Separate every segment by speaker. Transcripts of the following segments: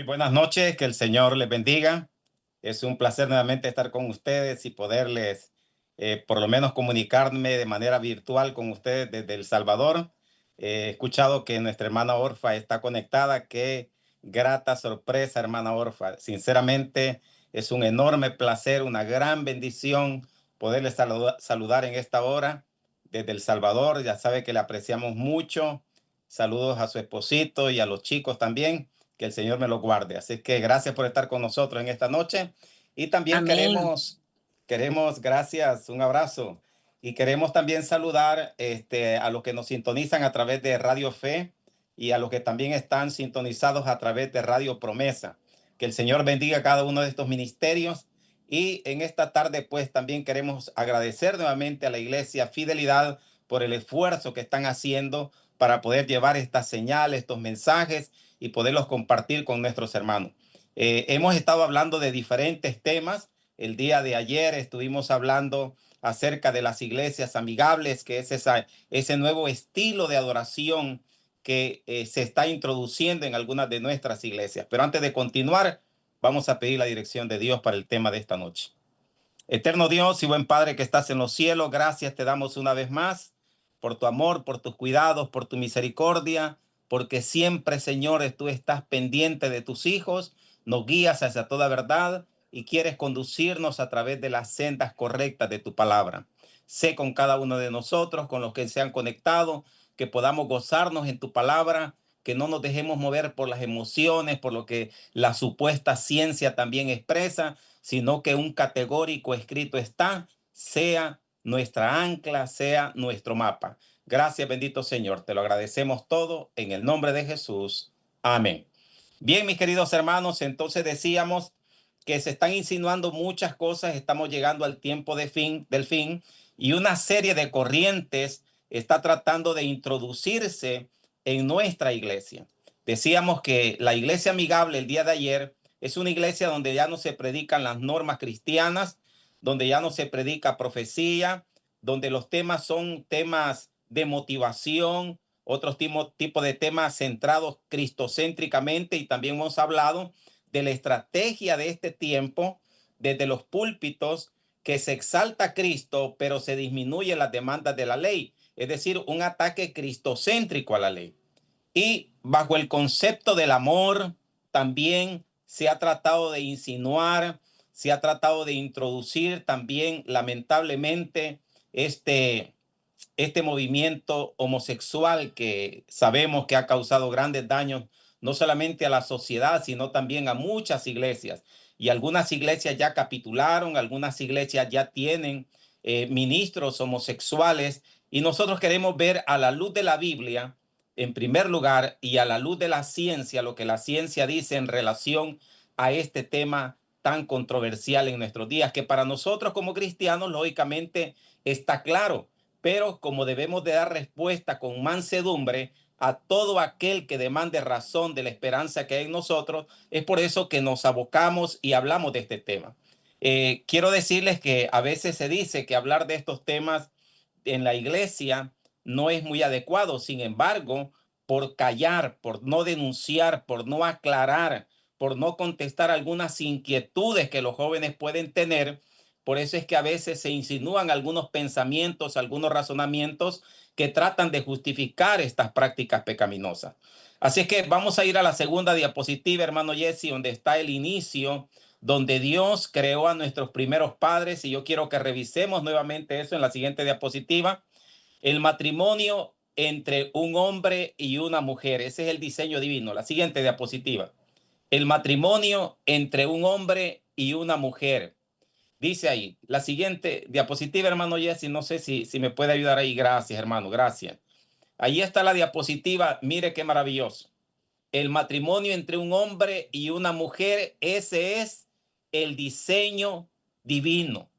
Speaker 1: buenas noches, que el Señor les bendiga. Es un placer nuevamente estar con ustedes y poderles, por lo menos, comunicarme de manera virtual con ustedes desde El Salvador. He escuchado que nuestra hermana Orfa está conectada. Qué grata sorpresa, hermana Orfa. Sinceramente, es un enorme placer, una gran bendición poderle saludar en esta hora desde El Salvador. Ya sabe que le apreciamos mucho. Saludos a su esposito y a los chicos también. Que el Señor me lo guarde. Así que gracias por estar con nosotros en esta noche. Y también
Speaker 2: Amén.
Speaker 1: gracias, un abrazo. Y queremos también saludar a los que nos sintonizan a través de Radio Fe y a los que también están sintonizados a través de Radio Promesa. Que el Señor bendiga cada uno de estos ministerios. Y en esta tarde, pues también queremos agradecer nuevamente a la Iglesia Fidelidad por el esfuerzo que están haciendo para poder llevar estas señales, estos mensajes y poderlos compartir con nuestros hermanos. Hemos estado hablando de diferentes temas. El día de ayer estuvimos hablando acerca de las iglesias amigables, que es ese nuevo estilo de adoración que se está introduciendo en algunas de nuestras iglesias. Pero antes de continuar, vamos a pedir la dirección de Dios para el tema de esta noche. Eterno Dios y buen Padre que estás en los cielos, gracias te damos una vez más por tu amor, por tus cuidados, por tu misericordia, porque siempre, Señor, tú estás pendiente de tus hijos, nos guías hacia toda verdad y quieres conducirnos a través de las sendas correctas de tu palabra. Sé con cada uno de nosotros, con los que se han conectado, que podamos gozarnos en tu palabra, que no nos dejemos mover por las emociones, por lo que la supuesta ciencia también expresa, sino que un categórico escrito está, sea nuestra ancla, sea nuestro mapa. Gracias, bendito Señor. Te lo agradecemos todo en el nombre de Jesús. Amén. Bien, mis queridos hermanos, entonces decíamos que se están insinuando muchas cosas, estamos llegando al tiempo del fin, y una serie de corrientes está tratando de introducirse en nuestra iglesia. Decíamos que la iglesia amigable el día de ayer es una iglesia donde ya no se predican las normas cristianas, donde ya no se predica profecía, donde los temas son temas de motivación, otros tipos de temas centrados cristocéntricamente, y también hemos hablado de la estrategia de este tiempo desde los púlpitos, que se exalta a Cristo, pero se disminuye las demandas de la ley, es decir, un ataque cristocéntrico a la ley. Y bajo el concepto del amor, también se ha tratado de insinuar, se ha tratado de introducir también, lamentablemente, este movimiento homosexual que sabemos que ha causado grandes daños, no solamente a la sociedad, sino también a muchas iglesias. Y algunas iglesias ya capitularon, algunas iglesias ya tienen ministros homosexuales, y nosotros queremos ver a la luz de la Biblia, en primer lugar, y a la luz de la ciencia, lo que la ciencia dice en relación a este tema tan controversial en nuestros días, que para nosotros como cristianos, lógicamente, está claro, pero como debemos de dar respuesta con mansedumbre a todo aquel que demande razón de la esperanza que hay en nosotros, es por eso que nos abocamos y hablamos de este tema. Quiero decirles que a veces se dice que hablar de estos temas en la iglesia no es muy adecuado. Sin embargo, por callar, por no denunciar, por no aclarar, por no contestar algunas inquietudes que los jóvenes pueden tener, por eso es que a veces se insinúan algunos pensamientos, algunos razonamientos que tratan de justificar estas prácticas pecaminosas. Así es que vamos a ir a la segunda diapositiva, hermano Jesse, donde está el inicio, donde Dios creó a nuestros primeros padres, y yo quiero que revisemos nuevamente eso en la siguiente diapositiva. El matrimonio entre un hombre y una mujer, ese es el diseño divino. La siguiente diapositiva. El matrimonio entre un hombre y una mujer. Dice ahí, la siguiente diapositiva, hermano Jesse, no sé si me puede ayudar ahí. Gracias, hermano, gracias. Ahí está la diapositiva, mire qué maravilloso. El matrimonio entre un hombre y una mujer, ese es el diseño divino.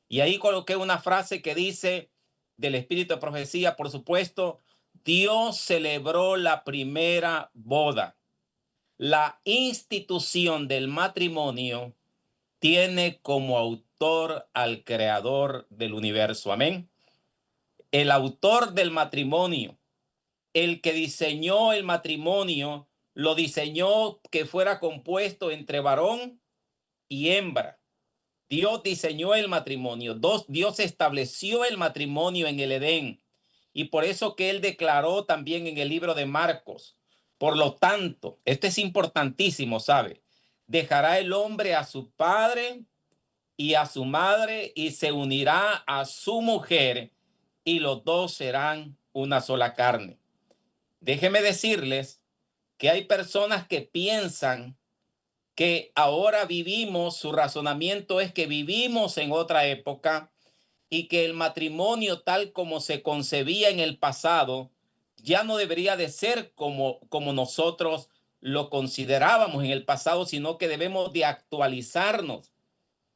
Speaker 1: Y ahí coloqué una frase que dice, del espíritu de profecía, por supuesto: Dios celebró la primera boda. La institución del matrimonio tiene como autor al creador del universo. Amén. El autor del matrimonio, el que diseñó el matrimonio, lo diseñó que fuera compuesto entre varón y hembra. Dios diseñó el matrimonio. Dios estableció el matrimonio en el Edén. Y por eso que él declaró también en el libro de Marcos. Por lo tanto, esto es importantísimo, ¿sabe? Dejará el hombre a su padre y a su madre y se unirá a su mujer y los dos serán una sola carne. Déjeme decirles que hay personas que piensan que ahora vivimos, su razonamiento es que vivimos en otra época y que el matrimonio tal como se concebía en el pasado ya no debería de ser como nosotros lo considerábamos en el pasado, sino que debemos de actualizarnos,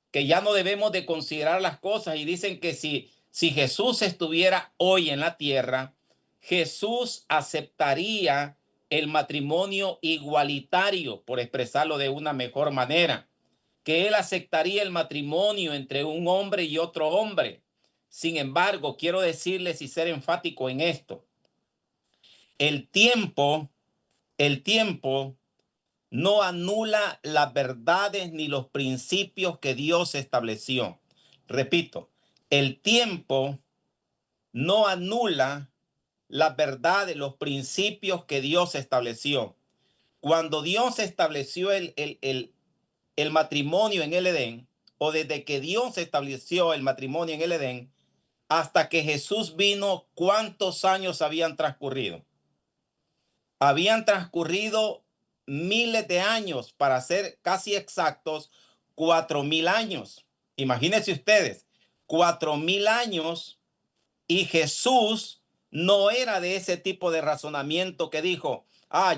Speaker 1: que ya no debemos de considerar las cosas. Y dicen que si Jesús estuviera hoy en la tierra, Jesús aceptaría el matrimonio igualitario, por expresarlo de una mejor manera, que él aceptaría el matrimonio entre un hombre y otro hombre. Sin embargo, quiero decirles y ser enfático en esto. El tiempo, el tiempo no anula las verdades ni los principios que Dios estableció. Repito, el tiempo no anula las verdades, los principios que Dios estableció. Cuando Dios estableció el matrimonio en el Edén, o desde que Dios estableció el matrimonio en el Edén, hasta que Jesús vino, ¿cuántos años habían transcurrido? Habían transcurrido miles de años, para ser casi exactos, 4.000 años. Imagínense ustedes, 4.000 años, y Jesús no era de ese tipo de razonamiento que dijo,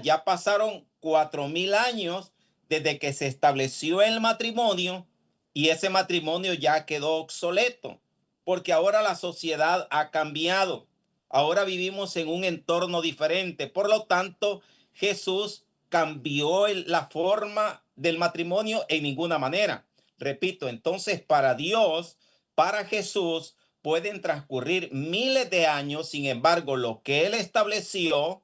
Speaker 1: ya pasaron 4.000 años desde que se estableció el matrimonio y ese matrimonio ya quedó obsoleto, porque ahora la sociedad ha cambiado. Ahora vivimos en un entorno diferente. Por lo tanto, Jesús cambió la forma del matrimonio en ninguna manera. Repito, entonces para Dios, para Jesús, pueden transcurrir miles de años, sin embargo, lo que él estableció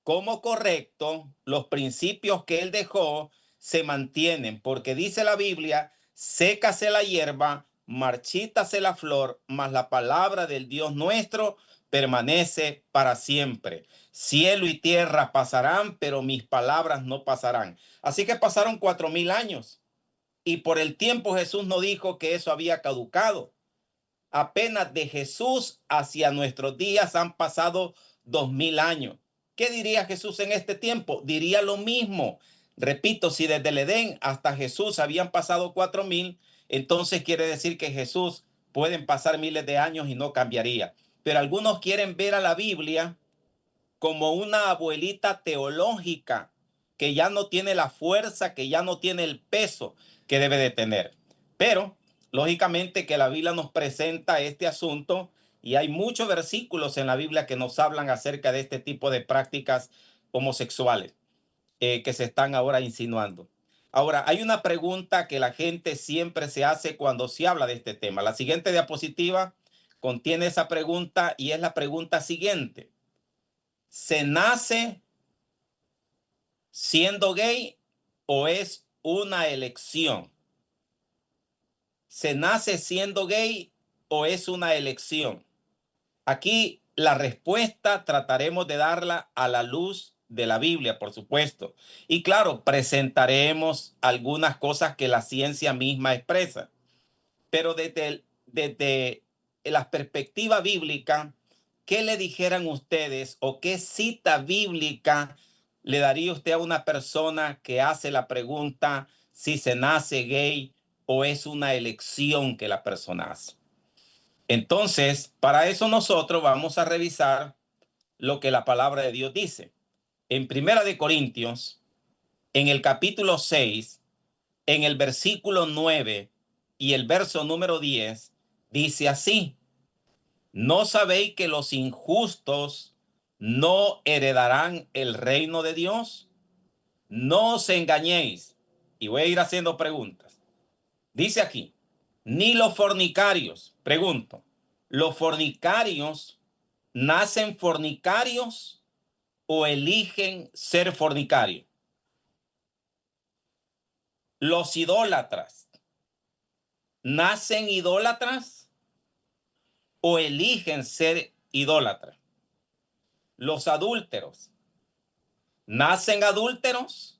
Speaker 1: como correcto, los principios que él dejó, se mantienen, porque dice la Biblia, sécase la hierba, marchítase la flor, mas la palabra del Dios nuestro permanece para siempre. Cielo y tierra pasarán, pero mis palabras no pasarán. Así que pasaron 4.000 años y por el tiempo Jesús no dijo que eso había caducado. Apenas de Jesús hacia nuestros días han pasado 2.000 años. ¿Qué diría Jesús en este tiempo? Diría lo mismo. Repito, si desde el Edén hasta Jesús habían pasado 4.000, entonces quiere decir que Jesús pueden pasar miles de años y no cambiaría. Pero algunos quieren ver a la Biblia como una abuelita teológica que ya no tiene la fuerza, que ya no tiene el peso que debe de tener. Pero, lógicamente que la Biblia nos presenta este asunto y hay muchos versículos en la Biblia que nos hablan acerca de este tipo de prácticas homosexuales que se están ahora insinuando. Ahora, hay una pregunta que la gente siempre se hace cuando se habla de este tema. La siguiente diapositiva contiene esa pregunta y es la pregunta siguiente. ¿Se nace siendo gay o es una elección? ¿Se nace siendo gay o es una elección? Aquí la respuesta trataremos de darla a la luz de la Biblia, por supuesto. Y claro, presentaremos algunas cosas que la ciencia misma expresa. Pero desde la perspectiva bíblica, ¿qué le dijeran ustedes o qué cita bíblica le daría usted a una persona que hace la pregunta si se nace gay o es una elección que la persona hace? Entonces, para eso nosotros vamos a revisar lo que la palabra de Dios dice. En Primera de Corintios, en el capítulo 6, en el versículo 9 y el verso número 10, dice así: ¿no sabéis que los injustos no heredarán el reino de Dios? No os engañéis. Y voy a ir haciendo preguntas. Dice aquí, ni los fornicarios, pregunto, ¿los fornicarios nacen fornicarios o eligen ser fornicarios. Los idólatras, ¿nacen idólatras o eligen ser idólatras? Los adúlteros, ¿nacen adúlteros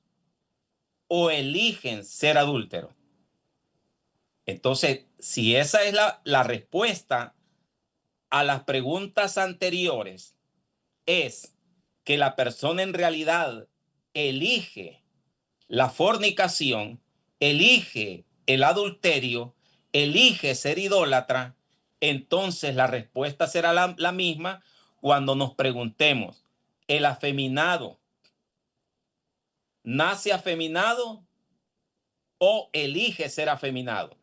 Speaker 1: o eligen ser adúlteros? Entonces, si esa es la respuesta a las preguntas anteriores, es que la persona en realidad elige la fornicación, elige el adulterio, elige ser idólatra, entonces la respuesta será la misma cuando nos preguntemos, ¿el afeminado nace afeminado o elige ser afeminado?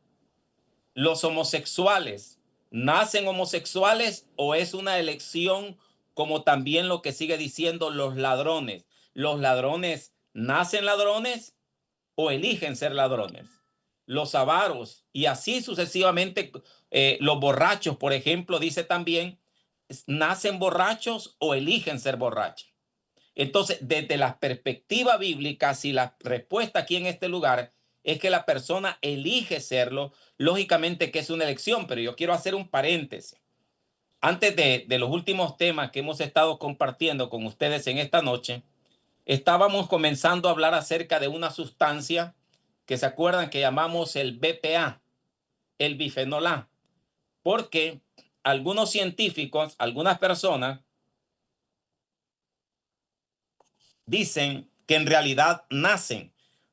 Speaker 1: ¿Los homosexuales nacen homosexuales o es una elección, como también lo que sigue diciendo los ladrones? ¿Los ladrones nacen ladrones o eligen ser ladrones? Los avaros y así sucesivamente, los borrachos, por ejemplo, dice también, ¿nacen borrachos o eligen ser borrachos? Entonces, desde la perspectiva bíblica, si la respuesta aquí en este lugar es que la persona elige serlo, lógicamente que es una elección, pero yo quiero hacer un paréntesis. Antes de los últimos temas que hemos estado compartiendo con ustedes en esta noche, estábamos comenzando a hablar acerca de una sustancia que se acuerdan que llamamos el BPA, el bifenol A, porque algunos científicos, algunas personas dicen que en realidad nacen,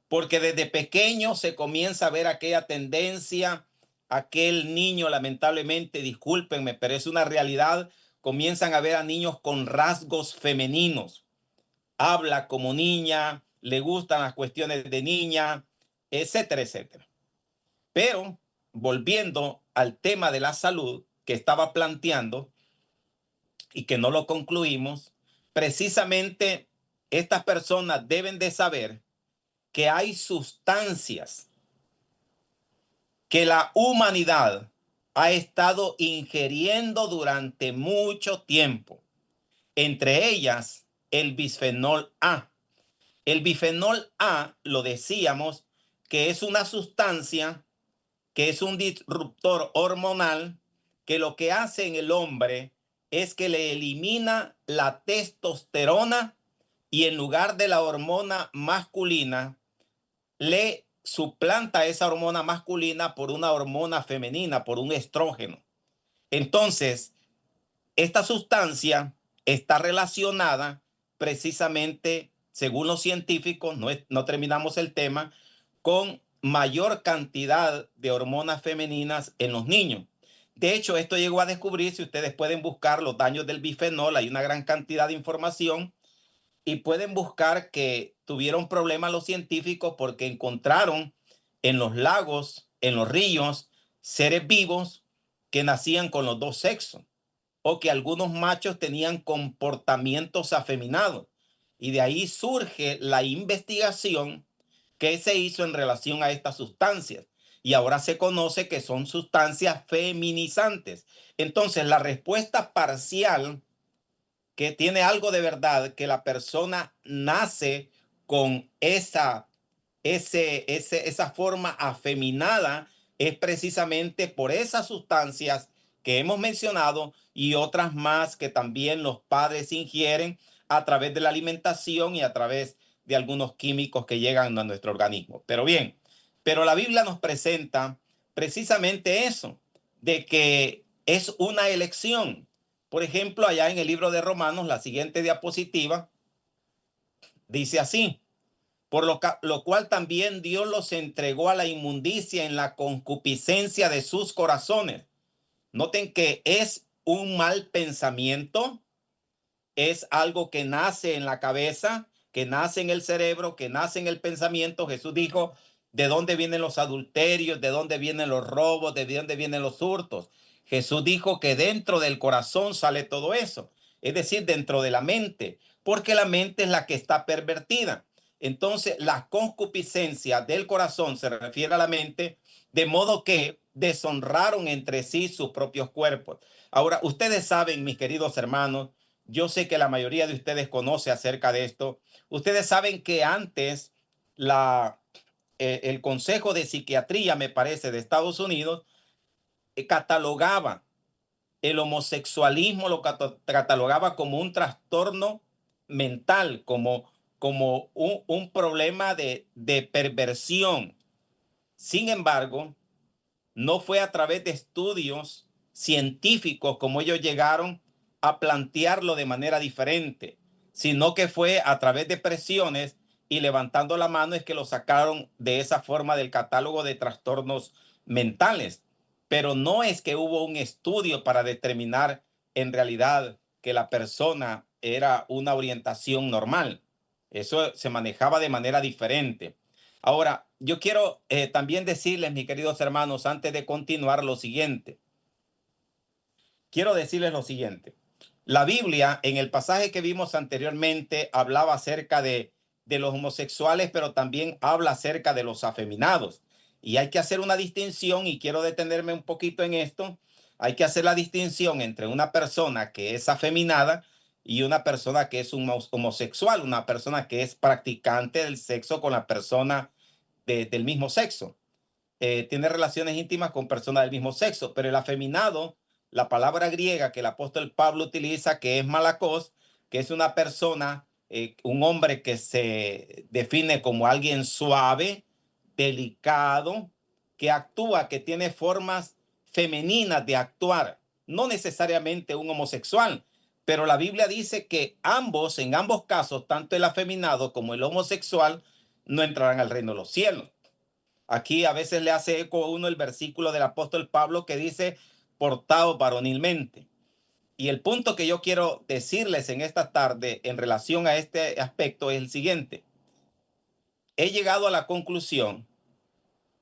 Speaker 1: porque desde pequeño se comienza a ver aquella tendencia, aquel niño lamentablemente, discúlpenme, pero es una realidad, comienzan a ver a niños con rasgos femeninos, habla como niña, le gustan las cuestiones de niña, etcétera, etcétera. Pero volviendo al tema de la salud que estaba planteando y que no lo concluimos, precisamente estas personas deben de saber que hay sustancias que la humanidad ha estado ingiriendo durante mucho tiempo, entre ellas el bisfenol A. El bifenol A, lo decíamos, que es una sustancia que es un disruptor hormonal que lo que hace en el hombre es que le elimina la testosterona y en lugar de la hormona masculina, le suplanta esa hormona masculina por una hormona femenina, por un estrógeno. Entonces, esta sustancia está relacionada precisamente, según los científicos, no terminamos el tema, con mayor cantidad de hormonas femeninas en los niños. De hecho, esto llegó a descubrir, si ustedes pueden buscar los daños del bifenol, hay una gran cantidad de información y pueden buscar que tuvieron problemas los científicos porque encontraron en los lagos, en los ríos, seres vivos que nacían con los dos sexos o que algunos machos tenían comportamientos afeminados. Y de ahí surge la investigación que se hizo en relación a estas sustancias. Y ahora se conoce que son sustancias feminizantes. Entonces, la respuesta parcial, que tiene algo de verdad, que la persona nace con esa forma afeminada, es precisamente por esas sustancias que hemos mencionado y otras más que también los padres ingieren a través de la alimentación y a través de algunos químicos que llegan a nuestro organismo. Pero bien, pero la Biblia nos presenta precisamente eso, de que es una elección. Por ejemplo, allá en el libro de Romanos, la siguiente diapositiva dice así: por lo cual también Dios los entregó a la inmundicia en la concupiscencia de sus corazones. Noten que es un mal pensamiento, es algo que nace en la cabeza, que nace en el cerebro, que nace en el pensamiento. Jesús dijo, ¿de dónde vienen los adulterios? ¿De dónde vienen los robos? ¿De dónde vienen los hurtos? Jesús dijo que dentro del corazón sale todo eso, es decir, dentro de la mente, porque la mente es la que está pervertida. Entonces, la concupiscencia del corazón se refiere a la mente, de modo que deshonraron entre sí sus propios cuerpos. Ahora, ustedes saben, mis queridos hermanos, Yo sé que la mayoría de ustedes conoce acerca de esto. Ustedes saben que antes la, el Consejo de Psiquiatría, me parece, de Estados Unidos, catalogaba el homosexualismo, lo catalogaba como un trastorno mental, como un problema de perversión. Sin embargo, no fue a través de estudios científicos como ellos llegaron a plantearlo de manera diferente, sino que fue a través de presiones y levantando la mano es que lo sacaron de esa forma del catálogo de trastornos mentales. Pero no es que hubo un estudio para determinar en realidad que la persona era una orientación normal. Eso se manejaba de manera diferente. Ahora, yo quiero también decirles, mis queridos hermanos, antes de continuar, lo siguiente. Quiero decirles lo siguiente. La Biblia, en el pasaje que vimos anteriormente, hablaba acerca de los homosexuales, pero también habla acerca de los afeminados. Y hay que hacer una distinción, y quiero detenerme un poquito en esto. Hay que hacer la distinción entre una persona que es afeminada y una persona que es un homosexual, una persona que es practicante del sexo con la persona del mismo sexo. Tiene relaciones íntimas con personas del mismo sexo, pero el afeminado, la palabra griega que el apóstol Pablo utiliza, que es malakos, que es una persona, un hombre que se define como alguien suave, delicado, que actúa, que tiene formas femeninas de actuar, no necesariamente un homosexual, pero la Biblia dice que ambos, en ambos casos, tanto el afeminado como el homosexual, no entrarán al reino de los cielos. Aquí a veces le hace eco a uno el versículo del apóstol Pablo que dice, portaos varonilmente. Y el punto que yo quiero decirles en esta tarde en relación a este aspecto es el siguiente. He llegado a la conclusión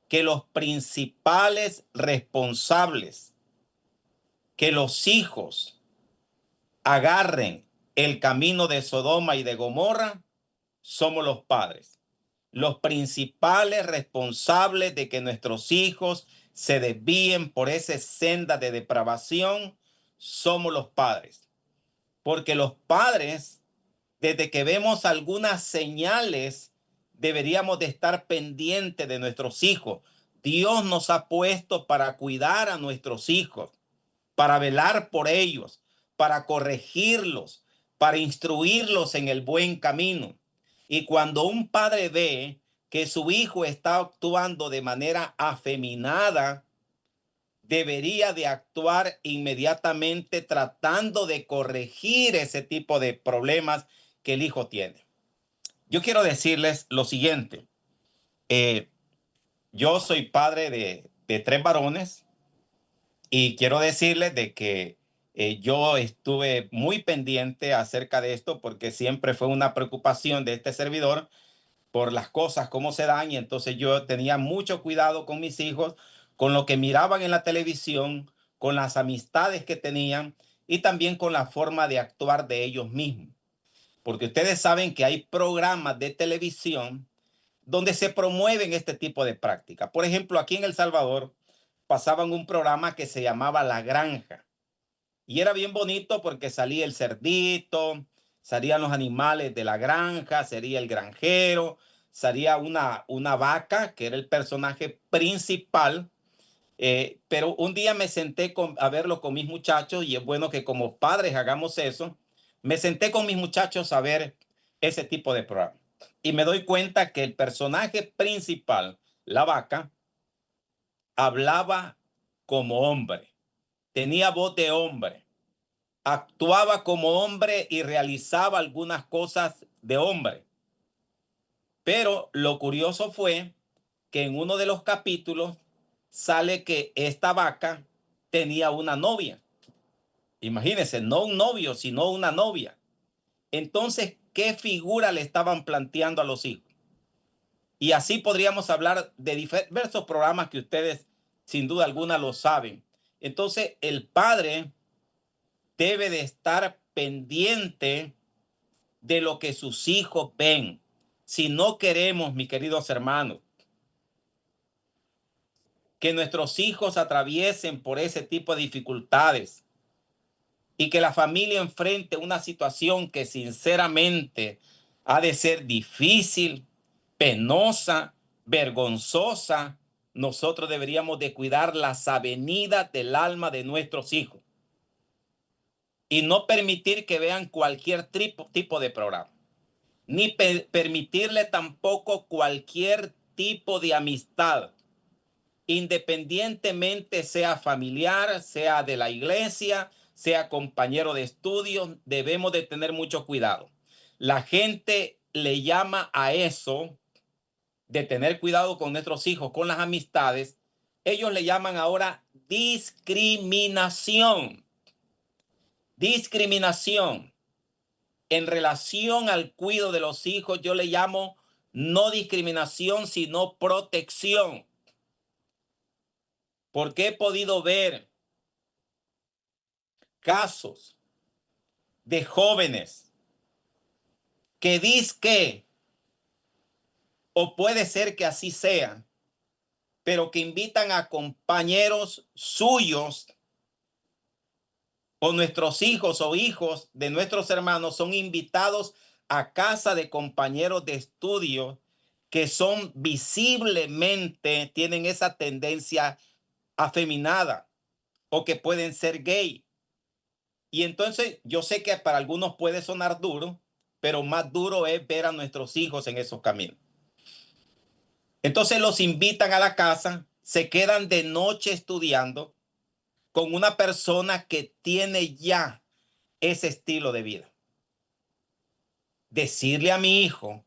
Speaker 1: que los principales responsables que los hijos agarren el camino de Sodoma y de Gomorra somos los padres. Los principales responsables de que nuestros hijos se desvíen por esa senda de depravación somos los padres. Porque los padres, desde que vemos algunas señales, deberíamos de estar pendientes de nuestros hijos. Dios nos ha puesto para cuidar a nuestros hijos, para velar por ellos, para corregirlos, para instruirlos en el buen camino. Y cuando un padre ve que su hijo está actuando de manera afeminada, debería de actuar inmediatamente tratando de corregir ese tipo de problemas que el hijo tiene. Yo quiero decirles lo siguiente. eh, yo soy padre de 3 varones. Y quiero decirles de que yo estuve muy pendiente acerca de esto porque siempre fue una preocupación de este servidor por las cosas, cómo se dan. Y entonces yo tenía mucho cuidado con mis hijos, con lo que miraban en la televisión, con las amistades que tenían y también con la forma de actuar de ellos mismos. Porque ustedes saben que hay programas de televisión donde se promueven este tipo de prácticas. Por ejemplo, aquí en El Salvador pasaban un programa que se llamaba La Granja. Y era bien bonito porque salía el cerdito, salían los animales de la granja, sería el granjero, salía una vaca, que era el personaje principal. Pero un día me senté a verlo con mis muchachos, y es bueno que como padres hagamos eso. Me senté con mis muchachos a ver ese tipo de programa. Y me doy cuenta que el personaje principal, la vaca, hablaba como hombre, tenía voz de hombre, actuaba como hombre y realizaba algunas cosas de hombre. Pero lo curioso fue que en uno de los capítulos sale que esta vaca tenía una novia. Imagínense, no un novio, sino una novia. Entonces, ¿qué figura le estaban planteando a los hijos? Y así podríamos hablar de diversos programas que ustedes sin duda alguna lo saben. Entonces, el padre debe de estar pendiente de lo que sus hijos ven. Si no queremos, mis queridos hermanos, que nuestros hijos atraviesen por ese tipo de dificultades y que la familia enfrente una situación que sinceramente ha de ser difícil, penosa, vergonzosa, nosotros deberíamos de cuidar las avenidas del alma de nuestros hijos y no permitir que vean cualquier tipo de programa, ni permitirle tampoco cualquier tipo de amistad, independientemente sea familiar, sea de la iglesia, sea compañero de estudios. Debemos de tener mucho cuidado. La gente le llama a eso de tener cuidado con nuestros hijos, con las amistades. Ellos le llaman ahora discriminación. Discriminación. En relación al cuidado de los hijos, yo le llamo no discriminación, sino protección. Porque he podido ver casos de jóvenes que dizque, o puede ser que así sea, pero que invitan a compañeros suyos o nuestros hijos o hijos de nuestros hermanos son invitados a casa de compañeros de estudio que son visiblemente, tienen esa tendencia afeminada o que pueden ser gay. Y entonces yo sé que para algunos puede sonar duro, pero más duro es ver a nuestros hijos en esos caminos. Entonces los invitan a la casa, se quedan de noche estudiando con una persona que tiene ya ese estilo de vida. Decirle a mi hijo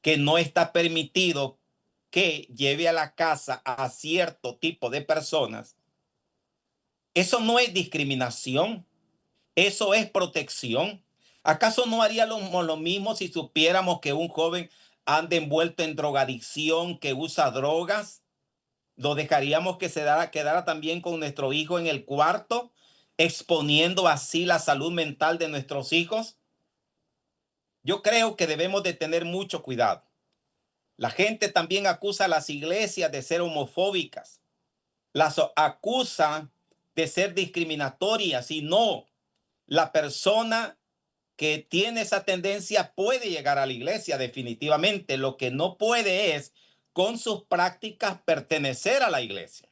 Speaker 1: que no está permitido que lleve a la casa a cierto tipo de personas, eso no es discriminación, eso es protección. ¿Acaso no haríamos lo mismo si supiéramos que un joven anda envuelto en drogadicción, que usa drogas? ¿Lo dejaríamos que quedara también con nuestro hijo en el cuarto, exponiendo así la salud mental de nuestros hijos? Yo creo que debemos de tener mucho cuidado. La gente también acusa a las iglesias de ser homofóbicas, las acusa de ser discriminatorias, y no, la persona que tiene esa tendencia puede llegar a la iglesia definitivamente. Lo que no puede es con sus prácticas pertenecer a la iglesia.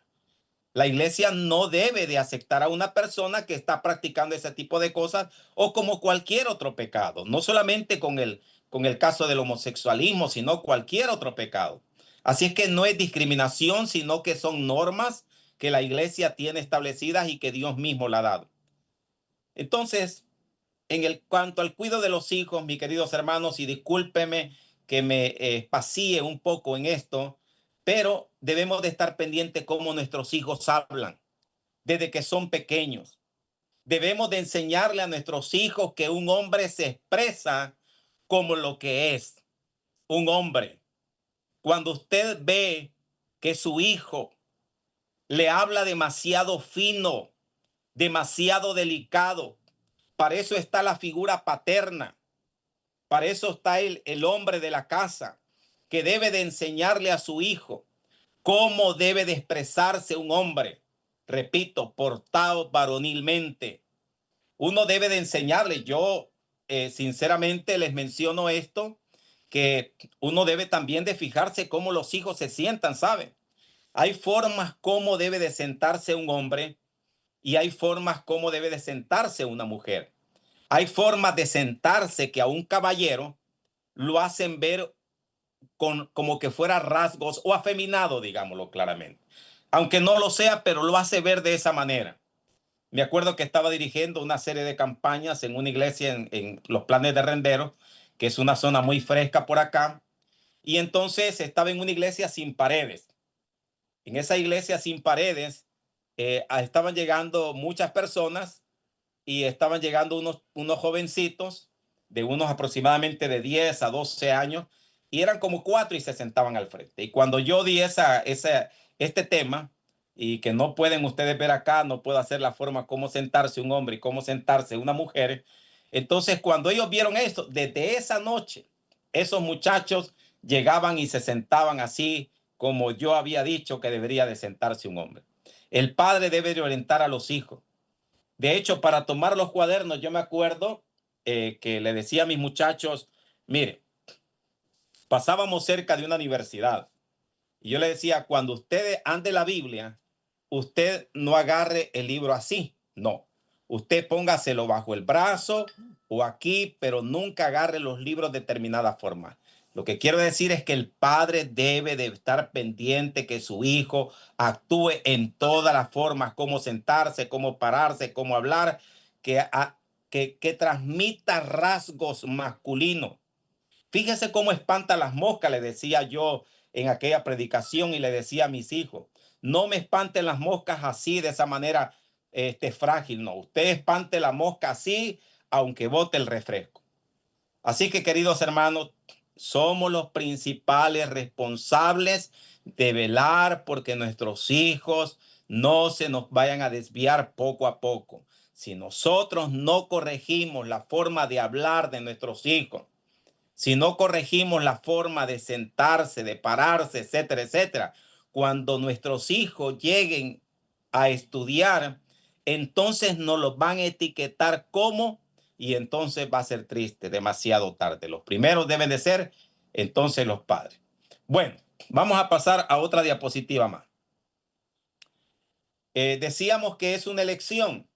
Speaker 1: La iglesia no debe de aceptar a una persona que está practicando ese tipo de cosas o como cualquier otro pecado, no solamente con el caso del homosexualismo, sino cualquier otro pecado. Así es que no es discriminación, sino que son normas que la iglesia tiene establecidas y que Dios mismo la ha dado. Entonces, cuanto al cuidado de los hijos, mis queridos hermanos, y discúlpeme que me pasie un poco en esto, pero debemos de estar pendientes cómo nuestros hijos hablan desde que son pequeños. Debemos de enseñarle a nuestros hijos que un hombre se expresa como lo que es un hombre. Cuando usted ve que su hijo le habla demasiado fino, demasiado delicado, para eso está la figura paterna. Para eso está el hombre de la casa, que debe de enseñarle a su hijo cómo debe de expresarse un hombre. Repito, portado varonilmente. Uno debe de enseñarle. Yo, sinceramente, les menciono esto, que uno debe también de fijarse cómo los hijos se sientan, ¿saben? Hay formas cómo debe de sentarse un hombre y hay formas cómo debe de sentarse una mujer. Hay formas de sentarse que a un caballero lo hacen ver como que fuera rasgos o afeminado, digámoslo claramente. Aunque no lo sea, pero lo hace ver de esa manera. Me acuerdo que estaba dirigiendo una serie de campañas en una iglesia en los Planes de Renderos, que es una zona muy fresca por acá. Y entonces estaba en una iglesia sin paredes. En esa iglesia sin paredes estaban llegando muchas personas y estaban llegando unos jovencitos de unos aproximadamente de 10 a 12 años y eran como cuatro y se sentaban al frente. Y cuando yo di este tema y que no pueden ustedes ver acá, no puedo hacer la forma cómo sentarse un hombre y cómo sentarse una mujer. Entonces cuando ellos vieron esto, desde esa noche, esos muchachos llegaban y se sentaban así como yo había dicho que debería de sentarse un hombre. El padre debe de orientar a los hijos De hecho, para tomar los cuadernos, yo me acuerdo que le decía a mis muchachos, mire, pasábamos cerca de una universidad y yo le decía, cuando usted ande la Biblia, usted no agarre el libro así, no. Usted póngaselo bajo el brazo o aquí, pero nunca agarre los libros de determinada forma. Lo que quiero decir es que el padre debe de estar pendiente que su hijo actúe en todas las formas, cómo sentarse, cómo pararse, cómo hablar, que, que transmita rasgos masculinos. Fíjese cómo espanta las moscas, le decía yo en aquella predicación y le decía a mis hijos, no me espanten las moscas así, de esa manera frágil, no. Usted espante la mosca así, aunque bote el refresco. Así que, queridos hermanos, somos los principales responsables de velar porque nuestros hijos no se nos vayan a desviar poco a poco. Si nosotros no corregimos la forma de hablar de nuestros hijos, si no corregimos la forma de sentarse, de pararse, etcétera, etcétera, cuando nuestros hijos lleguen a estudiar, entonces nos los van a etiquetar como, y entonces va a ser triste, demasiado tarde. Los primeros deben de ser entonces los padres. Bueno, vamos a pasar a otra diapositiva más. Decíamos que es una elección.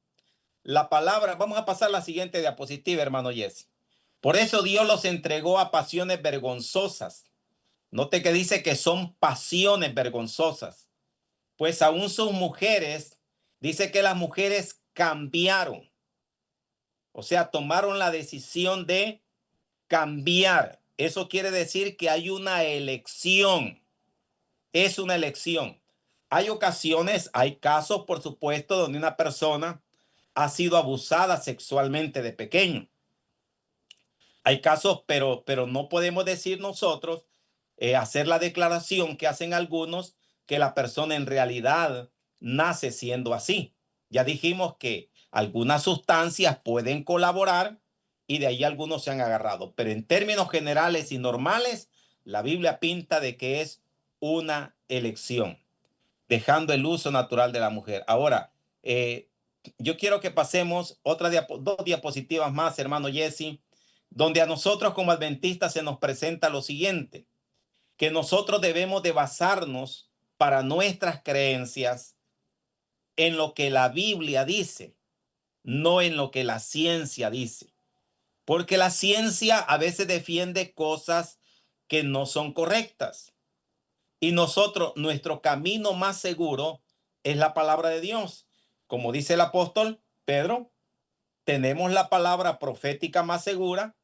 Speaker 1: La palabra, vamos a pasar a la siguiente diapositiva, hermano Jesse. Por eso Dios los entregó a pasiones vergonzosas. Note que dice que son pasiones vergonzosas. Pues aún sus mujeres, dice que las mujeres cambiaron. O sea, tomaron la decisión de cambiar. Eso quiere decir que hay una elección. Es una elección. Hay ocasiones, hay casos, por supuesto, donde una persona ha sido abusada sexualmente de pequeño. Hay casos, pero no podemos decir nosotros, hacer la declaración que hacen algunos, que la persona en realidad nace siendo así. Ya dijimos que algunas sustancias pueden colaborar y de ahí algunos se han agarrado. Pero en términos generales y normales, la Biblia pinta de que es una elección, dejando el uso natural de la mujer. Ahora, yo quiero que pasemos dos diapositivas más, hermano Jesse, donde a nosotros como adventistas se nos presenta lo siguiente, que nosotros debemos de basarnos para nuestras creencias en lo que la Biblia dice, no en lo que la ciencia dice. Porque la ciencia a veces defiende cosas que no son correctas. Y nosotros, nuestro camino más seguro es la palabra de Dios. Como dice el apóstol Pedro, tenemos la palabra profética más segura,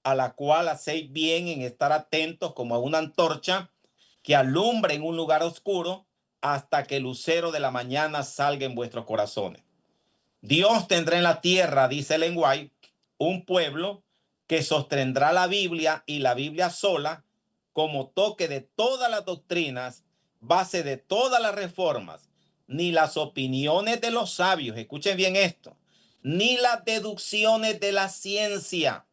Speaker 1: a la cual hacéis bien en estar atentos como a una antorcha que alumbra en un lugar oscuro hasta que el lucero de la mañana salga en vuestros corazones. Dios tendrá en la tierra, dice Ellen White, un pueblo que sostendrá la Biblia y la Biblia sola como toque de todas las doctrinas, base de todas las reformas, ni las opiniones de los sabios, escuchen bien esto, ni las deducciones de la ciencia.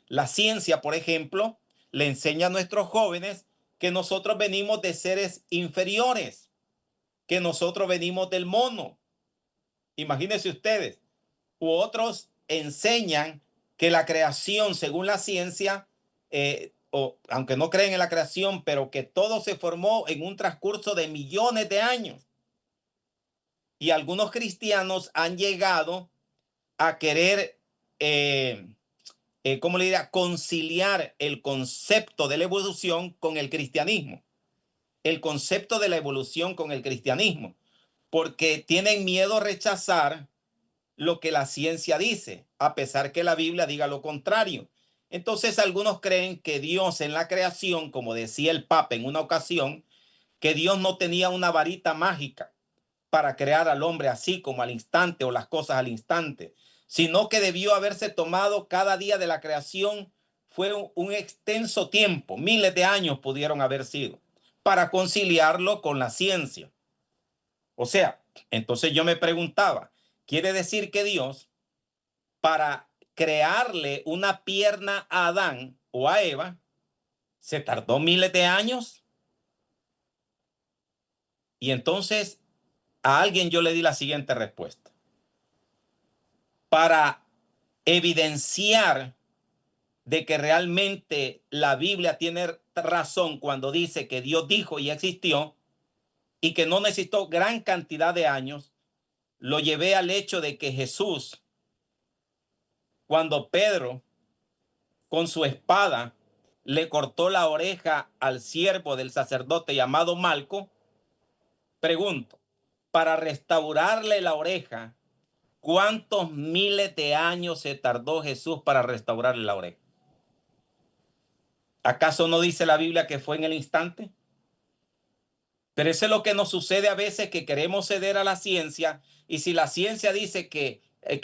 Speaker 1: La ciencia, por ejemplo, le enseña a nuestros jóvenes que nosotros venimos de seres inferiores, que nosotros venimos del mono. Imagínense ustedes, u otros enseñan que la creación, según la ciencia, o aunque no creen en la creación, pero que todo se formó en un transcurso de millones de años. Y algunos cristianos han llegado a querer, ¿cómo le diría?, conciliar el concepto de la evolución con el cristianismo. El concepto de la evolución con el cristianismo, porque tienen miedo a rechazar lo que la ciencia dice, a pesar que la Biblia diga lo contrario. Entonces algunos creen que Dios en la creación, como decía el Papa en una ocasión, que Dios no tenía una varita mágica para crear al hombre así como al instante o las cosas al instante, sino que debió haberse tomado cada día de la creación, fue un extenso tiempo, miles de años pudieron haber sido, para conciliarlo con la ciencia. O sea, entonces yo me preguntaba, ¿quiere decir que Dios, para crearle una pierna a Adán o a Eva, se tardó miles de años? Y entonces a alguien yo le di la siguiente respuesta. para evidenciar de que realmente la Biblia tiene razón cuando dice que Dios dijo y existió y que no necesitó gran cantidad de años, lo llevé al hecho de que Jesús, cuando Pedro con su espada le cortó la oreja al siervo del sacerdote llamado Malco, pregunto, para restaurarle la oreja, ¿cuántos miles de años se tardó Jesús para restaurarle la oreja? ¿Acaso no dice la Biblia que fue en el instante? Pero eso es lo que nos sucede a veces, que queremos ceder a la ciencia, y si la ciencia dice que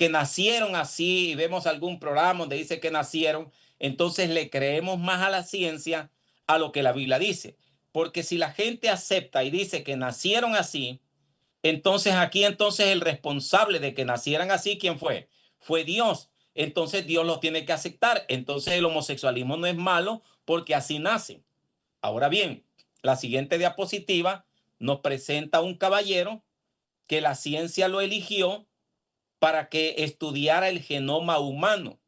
Speaker 1: nacieron así y vemos algún programa donde dice que nacieron, entonces le creemos más a la ciencia a lo que la Biblia dice. Porque si la gente acepta y dice que nacieron así, entonces aquí entonces el responsable de que nacieran así, ¿quién fue? Fue Dios. Entonces Dios los tiene que aceptar. Entonces el homosexualismo no es malo porque así nace. Ahora bien, la siguiente diapositiva nos presenta a un caballero que la ciencia lo eligió para que estudiara el genoma humano.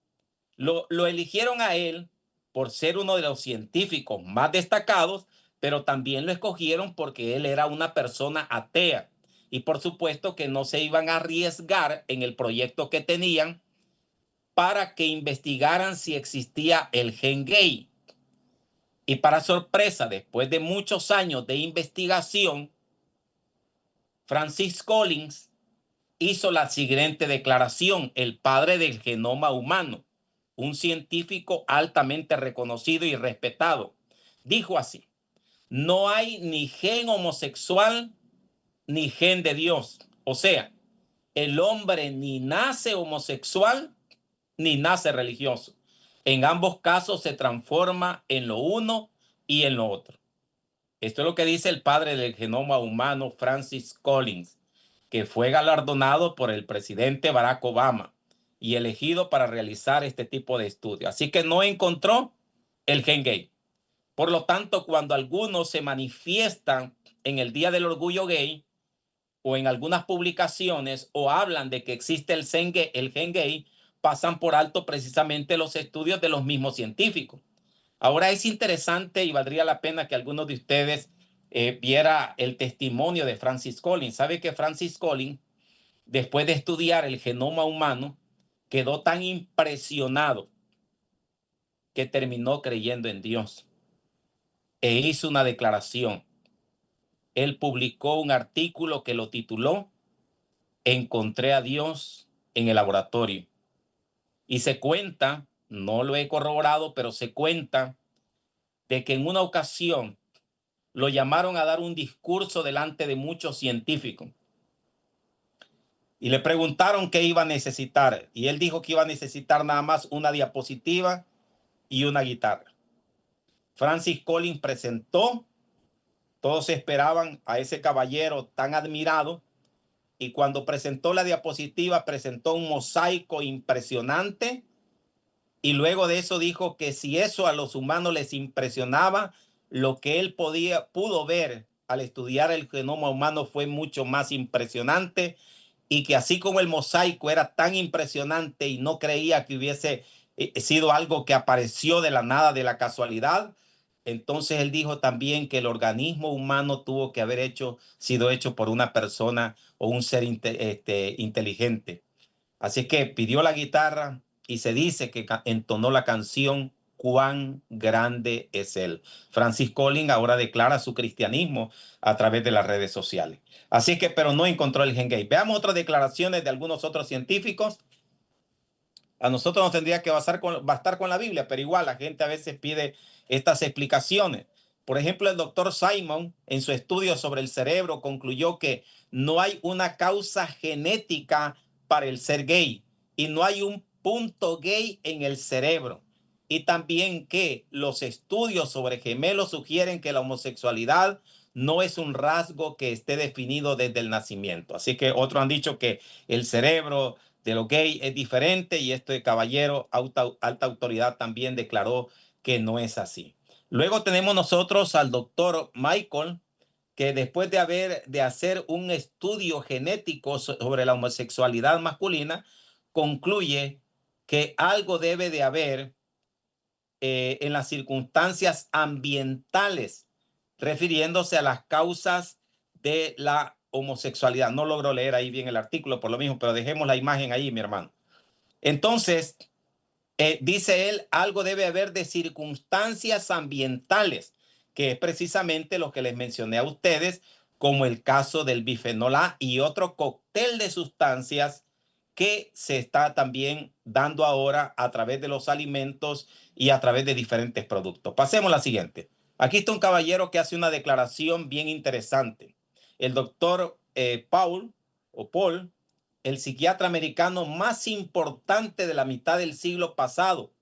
Speaker 1: Lo eligieron a él por ser uno de los científicos más destacados, pero también lo escogieron porque él era una persona atea. Y por supuesto que no se iban a arriesgar en el proyecto que tenían para que investigaran si existía el gen gay. Y para sorpresa, después de muchos años de investigación, Francis Collins hizo la siguiente declaración: el padre del genoma humano, un científico altamente reconocido y respetado, dijo así: no hay ni gen homosexual ni gen de Dios. O sea, el hombre ni nace homosexual ni nace religioso. En ambos casos se transforma en lo uno y en lo otro. Esto es lo que dice el padre del genoma humano, Francis Collins, que fue galardonado por el presidente Barack Obama y elegido para realizar este tipo de estudio. Así que no encontró el gen gay. Por lo tanto, cuando algunos se manifiestan en el Día del Orgullo Gay o en algunas publicaciones o hablan de que existe el gen gay, pasan por alto precisamente los estudios de los mismos científicos. Ahora es interesante y valdría la pena que algunos de ustedes viera el testimonio de Francis Collins. ¿Sabe que Francis Collins, después de estudiar el genoma humano, quedó tan impresionado que terminó creyendo en Dios e hizo una declaración? Él publicó un artículo que lo tituló Encontré a Dios en el laboratorio. Y se cuenta, no lo he corroborado, pero se cuenta de que en una ocasión lo llamaron a dar un discurso delante de muchos científicos y le preguntaron qué iba a necesitar. Y él dijo que iba a necesitar nada más una diapositiva y una guitarra. Francis Collins presentó, todos esperaban a ese caballero tan admirado, y cuando presentó la diapositiva presentó un mosaico impresionante, y luego de eso dijo que si eso a los humanos les impresionaba, lo que él pudo ver al estudiar el genoma humano fue mucho más impresionante, y que así como el mosaico era tan impresionante y no creía que hubiese sido algo que apareció de la nada, de la casualidad, entonces él dijo también que el organismo humano tuvo que haber sido hecho por una persona o un ser inteligente. Así que pidió la guitarra y se dice que entonó la canción Cuán grande es Él. Francis Collins ahora declara su cristianismo a través de las redes sociales. Así que, pero no encontró el gen gay. Veamos otras declaraciones de algunos otros científicos. A nosotros nos tendría que bastar con la Biblia, pero igual la gente a veces pide estas explicaciones. Por ejemplo, el doctor Simon, en su estudio sobre el cerebro, concluyó que no hay una causa genética para el ser gay y no hay un punto gay en el cerebro. Y también que los estudios sobre gemelos sugieren que la homosexualidad no es un rasgo que esté definido desde el nacimiento. Así que otros han dicho que el cerebro de los gays es diferente, y este caballero, alta autoridad, también declaró que no es así. Luego tenemos nosotros al doctor Michael, que después de hacer un estudio genético sobre la homosexualidad masculina, concluye que algo debe de haber en las circunstancias ambientales, refiriéndose a las causas de la homosexualidad. No logro leer ahí bien el artículo por lo mismo, pero dejemos la imagen ahí, mi hermano. Entonces, dice él, algo debe haber de circunstancias ambientales, que es precisamente lo que les mencioné a ustedes, como el caso del bifenol A y otro cóctel de sustancias que se está también dando ahora a través de los alimentos y a través de diferentes productos. Pasemos a la siguiente. Aquí está un caballero que hace una declaración bien interesante. El doctor Paul, el psiquiatra americano más importante de la mitad del siglo pasado,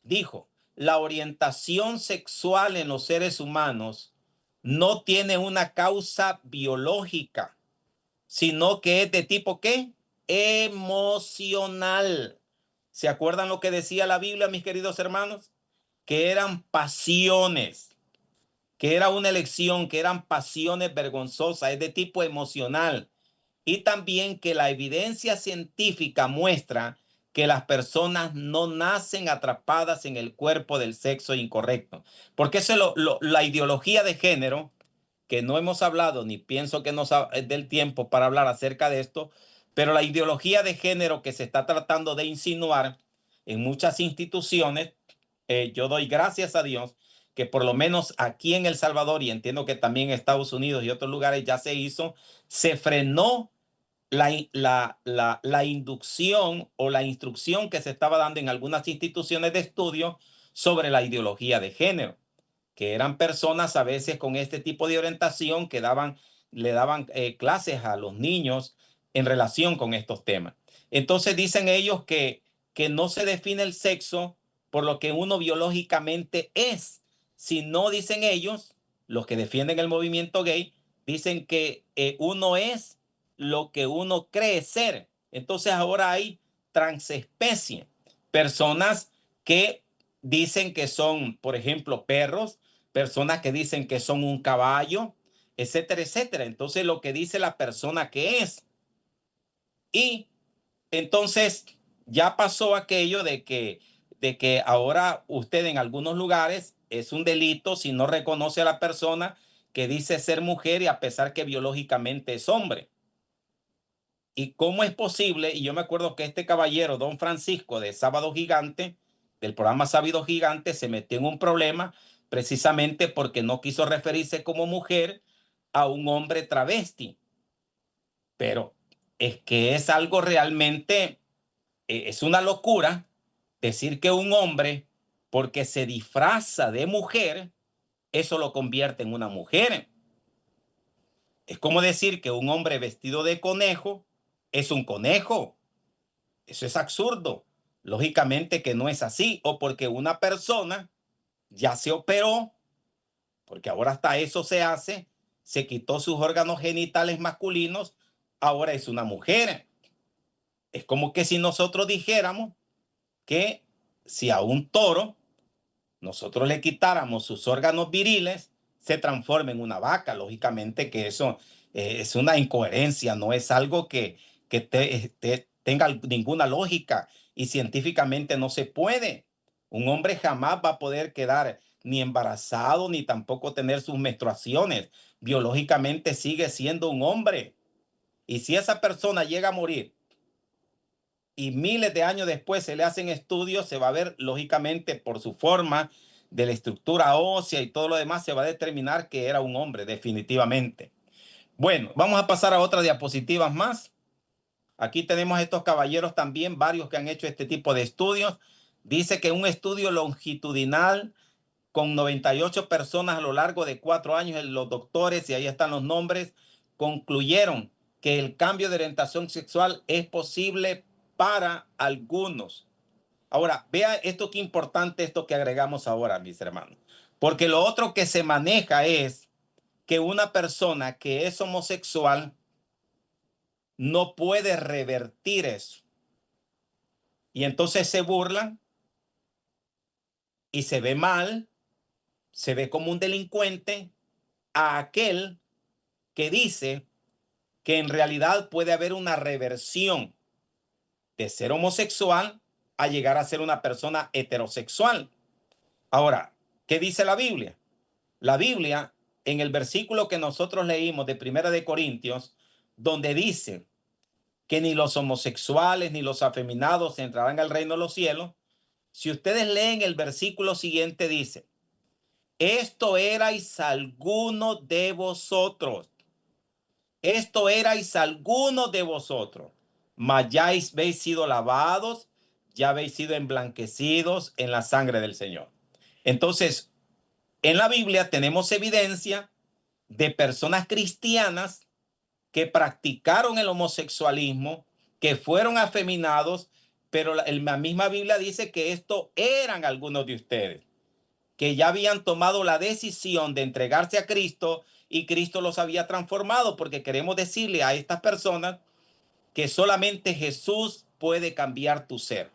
Speaker 1: dijo, la orientación sexual en los seres humanos no tiene una causa biológica, sino que es de tipo ¿qué? Emocional. ¿Se acuerdan lo que decía la Biblia, mis queridos hermanos? Que eran pasiones, que era una elección, que eran pasiones vergonzosas, es de tipo emocional. Y también que la evidencia científica muestra que las personas no nacen atrapadas en el cuerpo del sexo incorrecto. Porque eso es la ideología de género, que no hemos hablado, ni pienso que nos es del tiempo para hablar acerca de esto, pero la ideología de género que se está tratando de insinuar en muchas instituciones, yo doy gracias a Dios que por lo menos aquí en El Salvador, y entiendo que también en Estados Unidos y otros lugares ya se hizo, se frenó la inducción o la instrucción que se estaba dando en algunas instituciones de estudio sobre la ideología de género, que eran personas a veces con este tipo de orientación que le daban clases a los niños en relación con estos temas. Entonces dicen ellos que no se define el sexo por lo que uno biológicamente es, sino dicen ellos, los que defienden el movimiento gay, dicen que uno es lo que uno cree ser. Entonces ahora hay transespecie, personas que dicen que son, por ejemplo, perros, personas que dicen que son un caballo, etcétera, etcétera. Entonces lo que dice la persona que es. Y entonces ya pasó aquello de que ahora usted en algunos lugares es un delito si no reconoce a la persona que dice ser mujer y a pesar que biológicamente es hombre. ¿Y cómo es posible? Y yo me acuerdo que este caballero, don Francisco, de Sábado Gigante, del programa Sábado Gigante, se metió en un problema precisamente porque no quiso referirse como mujer a un hombre travesti. Pero es que es algo realmente, es una locura decir que un hombre, porque se disfraza de mujer, eso lo convierte en una mujer. Es como decir que un hombre vestido de conejo es un conejo. Eso es absurdo. Lógicamente que no es así. O porque una persona ya se operó, porque ahora hasta eso se hace, se quitó sus órganos genitales masculinos, ahora es una mujer. Es como que si nosotros dijéramos que si a un toro nosotros le quitáramos sus órganos viriles, se transforma en una vaca. Lógicamente que eso es una incoherencia, no es algo que tenga ninguna lógica y científicamente no se puede. Un hombre jamás va a poder quedar ni embarazado ni tampoco tener sus menstruaciones. Biológicamente sigue siendo un hombre. Y si esa persona llega a morir y miles de años después se le hacen estudios, se va a ver lógicamente por su forma de la estructura ósea y todo lo demás, se va a determinar que era un hombre definitivamente. Bueno, vamos a pasar a otras diapositivas más. Aquí tenemos estos caballeros también, varios que han hecho este tipo de estudios. Dice que un estudio longitudinal con 98 personas a lo largo de 4 años, los doctores, y ahí están los nombres, concluyeron que el cambio de orientación sexual es posible para algunos. Ahora, vea esto qué importante esto que agregamos ahora, mis hermanos. Porque lo otro que se maneja es que una persona que es homosexual no puede revertir eso. Y entonces se burlan y se ve mal, se ve como un delincuente a aquel que dice que en realidad puede haber una reversión de ser homosexual a llegar a ser una persona heterosexual. Ahora, ¿qué dice la Biblia? La Biblia, en el versículo que nosotros leímos de Primera de Corintios, donde dice que ni los homosexuales ni los afeminados entrarán al reino de los cielos, si ustedes leen el versículo siguiente, dice, esto erais algunos de vosotros, esto erais algunos de vosotros, mas ya habéis sido lavados, ya habéis sido emblanquecidos en la sangre del Señor. Entonces, en la Biblia tenemos evidencia de personas cristianas que practicaron el homosexualismo, que fueron afeminados, pero la misma Biblia dice que esto eran algunos de ustedes, que ya habían tomado la decisión de entregarse a Cristo y Cristo los había transformado, porque queremos decirle a estas personas que solamente Jesús puede cambiar tu ser,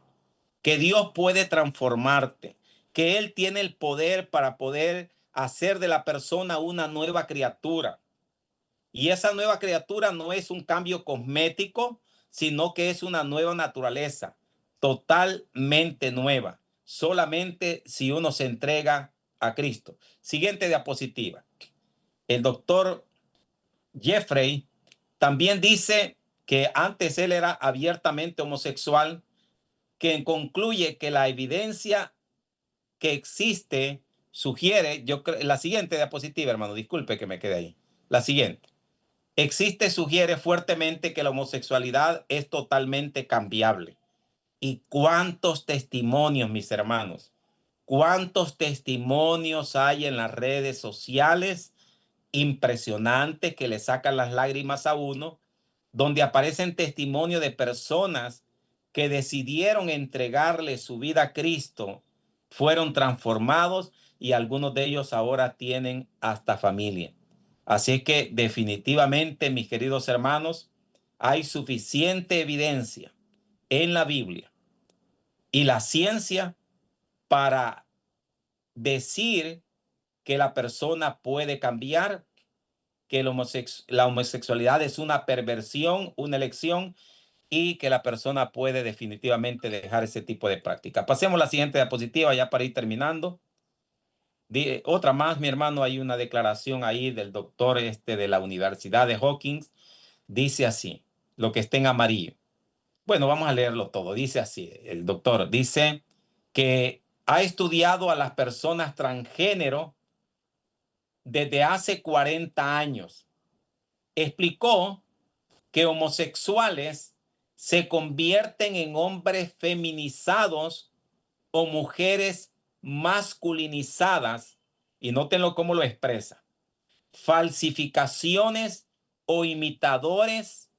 Speaker 1: que Dios puede transformarte, que Él tiene el poder para poder hacer de la persona una nueva criatura. Y esa nueva criatura no es un cambio cosmético, sino que es una nueva naturaleza, totalmente nueva, solamente si uno se entrega a Cristo. Siguiente diapositiva. El doctor Jeffrey también dice que antes él era abiertamente homosexual, que concluye que la evidencia que existe sugiere, la siguiente diapositiva, hermano, disculpe que me quede ahí. La siguiente. Sugiere fuertemente que la homosexualidad es totalmente cambiable. ¿Y cuántos testimonios, mis hermanos? ¿Cuántos testimonios hay en las redes sociales impresionantes que le sacan las lágrimas a uno, donde aparecen testimonios de personas que decidieron entregarle su vida a Cristo, fueron transformados y algunos de ellos ahora tienen hasta familia? Así que definitivamente, mis queridos hermanos, hay suficiente evidencia en la Biblia y la ciencia para decir que la persona puede cambiar, que la homosexualidad es una perversión, una elección, y que la persona puede definitivamente dejar ese tipo de práctica. Pasemos a la siguiente diapositiva ya para ir terminando. Otra más, mi hermano, hay una declaración ahí del doctor de la Universidad de Hawkins. Dice así, lo que está en amarillo. Bueno, vamos a leerlo todo. Dice así, el doctor dice que ha estudiado a las personas transgénero desde hace 40 años. Explicó que homosexuales se convierten en hombres feminizados o mujeres masculinizadas, y nótenlo cómo lo expresa, falsificaciones o imitadores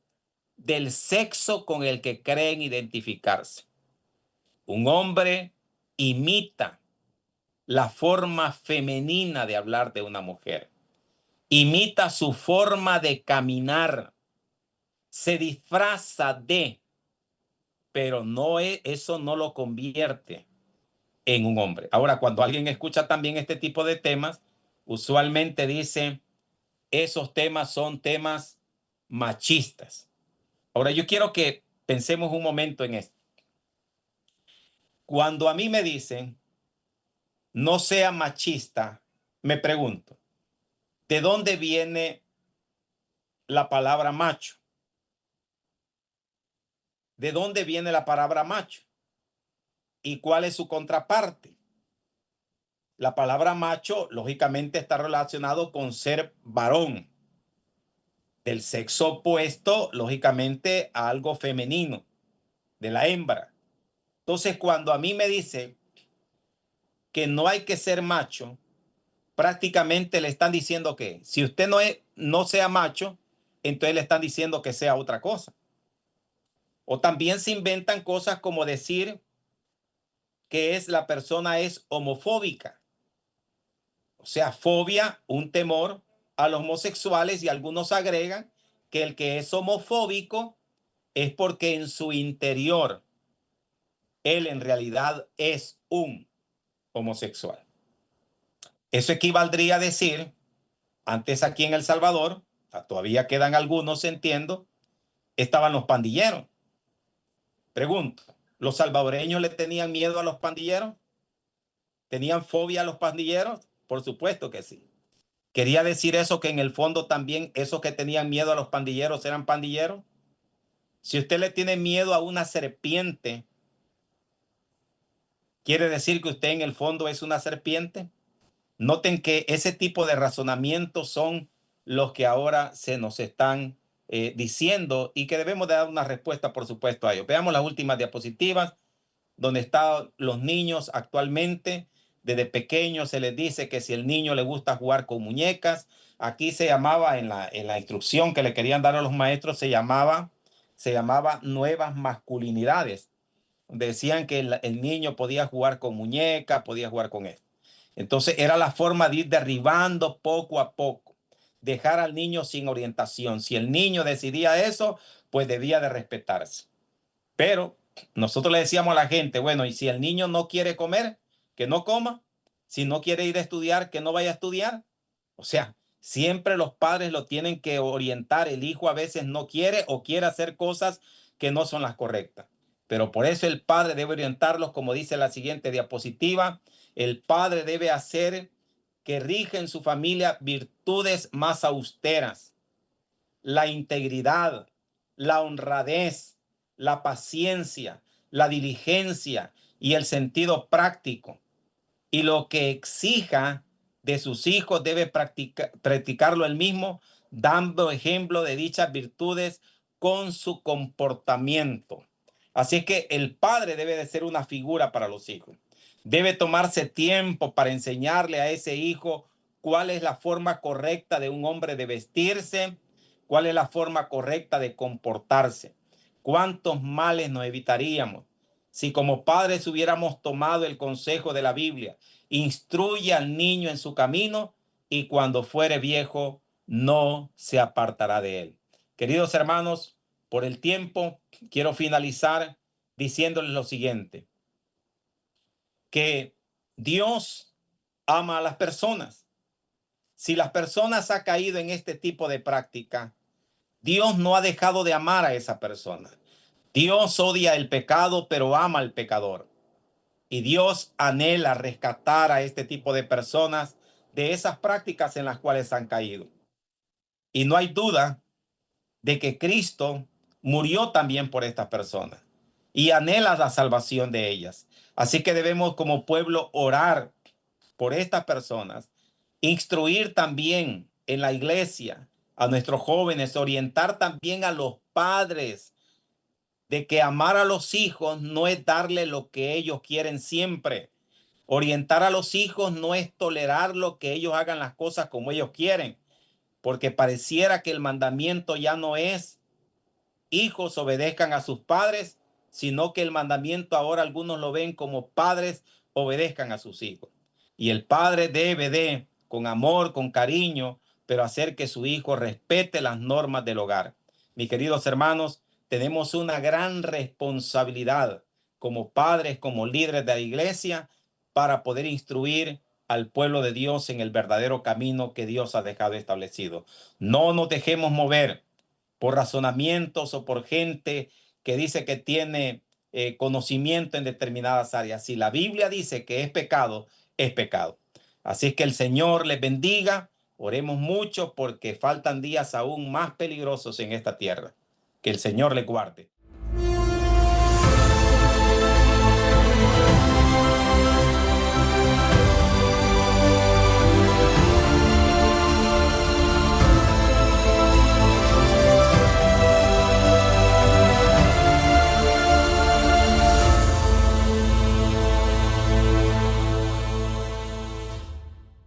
Speaker 1: del sexo con el que creen identificarse. Un hombre imita la forma femenina de hablar de una mujer, imita su forma de caminar, se disfraza de, pero eso no lo convierte en un hombre. Ahora, cuando alguien escucha también este tipo de temas, usualmente dice, esos temas son temas machistas. Ahora, yo quiero que pensemos un momento en esto. Cuando a mí me dicen, no sea machista, me pregunto, ¿de dónde viene la palabra macho? ¿De dónde viene la palabra macho? ¿Y cuál es su contraparte? La palabra macho, lógicamente, está relacionado con ser varón, del sexo opuesto, lógicamente, a algo femenino, de la hembra. Entonces, cuando a mí me dice que no hay que ser macho, prácticamente le están diciendo que si usted no sea macho, entonces le están diciendo que sea otra cosa. O también se inventan cosas como decir que la persona es homofóbica. O sea, fobia, un temor a los homosexuales, y algunos agregan que el que es homofóbico es porque en su interior él en realidad es un homosexual. Eso equivaldría a decir, antes aquí en El Salvador, todavía quedan algunos, entiendo, estaban los pandilleros. Pregunto, ¿los salvadoreños le tenían miedo a los pandilleros? ¿Tenían fobia a los pandilleros? Por supuesto que sí. ¿Quería decir eso que en el fondo también esos que tenían miedo a los pandilleros eran pandilleros? Si usted le tiene miedo a una serpiente, ¿quiere decir que usted en el fondo es una serpiente? Noten que ese tipo de razonamientos son los que ahora se nos están diciendo y que debemos de dar una respuesta, por supuesto, a ellos. Veamos las últimas diapositivas, donde están los niños actualmente. Desde pequeños se les dice que si el niño le gusta jugar con muñecas, aquí se llamaba en la instrucción que le querían dar a los maestros, se llamaba nuevas masculinidades. Decían que el niño podía jugar con muñecas, podía jugar con esto. Entonces era la forma de ir derribando poco a poco, dejar al niño sin orientación. Si el niño decidía eso, pues debía de respetarse. Pero nosotros le decíamos a la gente, bueno, y si el niño no quiere comer, que no coma. Si no quiere ir a estudiar, que no vaya a estudiar. O sea, siempre los padres lo tienen que orientar. El hijo a veces no quiere o quiere hacer cosas que no son las correctas. Pero por eso el padre debe orientarlos, como dice la siguiente diapositiva. El padre debe hacer que rija en su familia virtudes más austeras: la integridad, la honradez, la paciencia, la diligencia y el sentido práctico. Y lo que exija de sus hijos debe practicarlo él mismo, dando ejemplo de dichas virtudes con su comportamiento. Así es que el padre debe de ser una figura para los hijos. Debe tomarse tiempo para enseñarle a ese hijo cuál es la forma correcta de un hombre de vestirse, cuál es la forma correcta de comportarse. ¿Cuántos males nos evitaríamos si como padres hubiéramos tomado el consejo de la Biblia? Instruye al niño en su camino y cuando fuere viejo no se apartará de él. Queridos hermanos, por el tiempo quiero finalizar diciéndoles lo siguiente: que Dios ama a las personas. Si las personas han caído en este tipo de práctica, Dios no ha dejado de amar a esa persona. Dios odia el pecado, pero ama al pecador. Y Dios anhela rescatar a este tipo de personas de esas prácticas en las cuales han caído. Y no hay duda de que Cristo murió también por estas personas y anhela la salvación de ellas. Así que debemos como pueblo orar por estas personas, instruir también en la iglesia a nuestros jóvenes, orientar también a los padres de que amar a los hijos no es darle lo que ellos quieren siempre. Orientar a los hijos no es tolerar lo que ellos hagan las cosas como ellos quieren, porque pareciera que el mandamiento ya no es hijos obedezcan a sus padres, sino que el mandamiento ahora algunos lo ven como padres obedezcan a sus hijos. Y el padre debe de, con amor, con cariño, pero hacer que su hijo respete las normas del hogar. Mis queridos hermanos, tenemos una gran responsabilidad como padres, como líderes de la iglesia, para poder instruir al pueblo de Dios en el verdadero camino que Dios ha dejado establecido. No nos dejemos mover por razonamientos o por gente que dice que tiene conocimiento en determinadas áreas. Si la Biblia dice que es pecado, es pecado. Así es que el Señor les bendiga. Oremos mucho porque faltan días aún más peligrosos en esta tierra. Que el Señor les guarde.